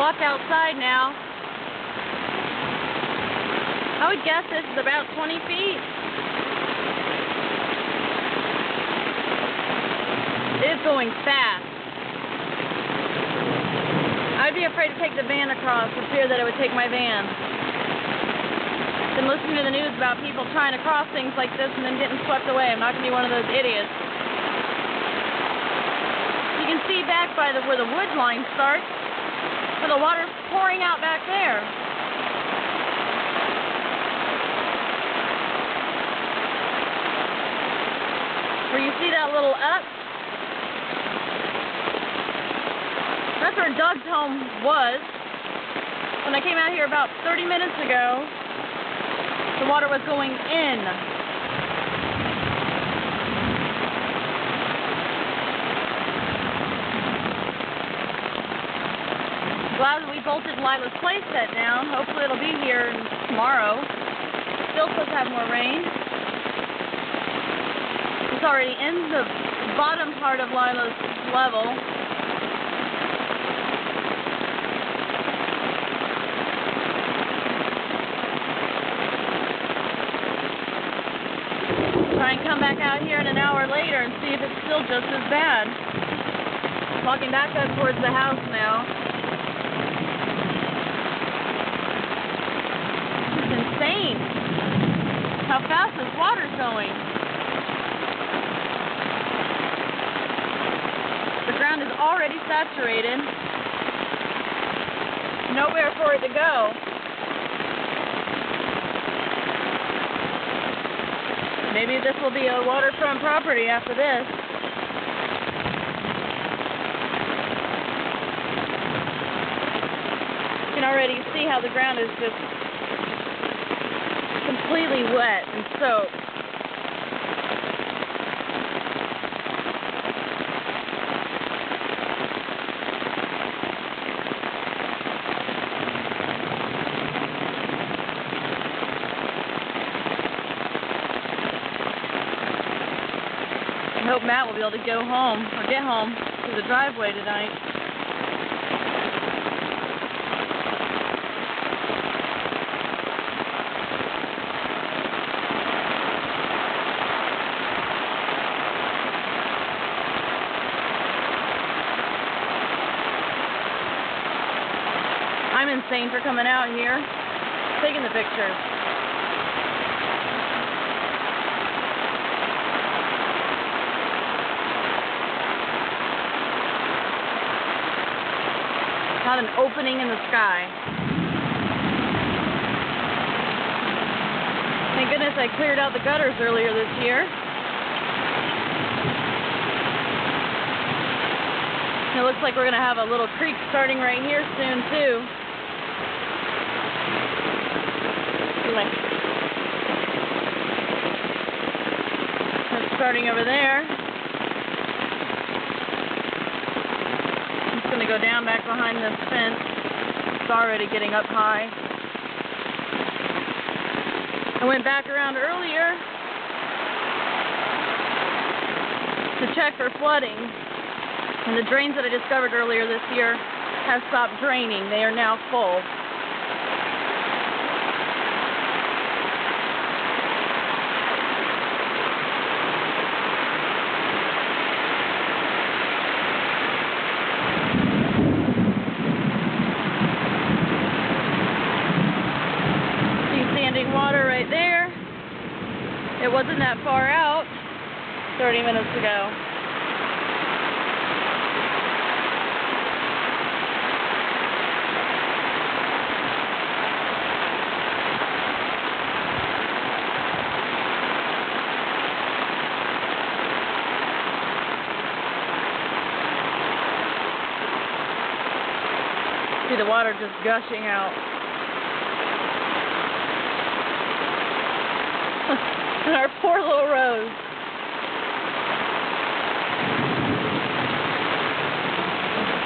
walk outside now. I would guess this is about 20 feet. It is going fast. I'd be afraid to take the van across for fear that it would take my van. Been listening to the news about people trying to cross things like this and then getting swept away. I'm not going to be one of those idiots. You can see back by where the wood line starts, where the water's pouring out back there. Where you see that little up, that's where Doug's home was. When I came out here about 30 minutes ago, the water was going in. Glad we bolted Lila's playset down. Hopefully it'll be here tomorrow. Still supposed to have more rain. It's already in the bottom part of Lila's level. Try and come back out here in an hour later and see if it's still just as bad. Walking back up towards the house now. It's insane how fast this water's going. The ground is already saturated. Nowhere for it to go. Maybe this will be a waterfront property after this. You can already see how the ground is just completely wet and soaked. I hope Matt will be able to go home, or get home, through the driveway tonight. I'm insane for coming out here, taking the pictures. Not an opening in the sky. Thank goodness I cleared out the gutters earlier this year. It looks like we're going to have a little creek starting right here soon too. It's starting over there. Going to go down back behind this fence. It's already getting up high. I went back around earlier to check for flooding, and the drains that I discovered earlier this year have stopped draining. They are now full. Water right there. It wasn't that far out 30 minutes ago. See the water just gushing out. And our poor little Rose.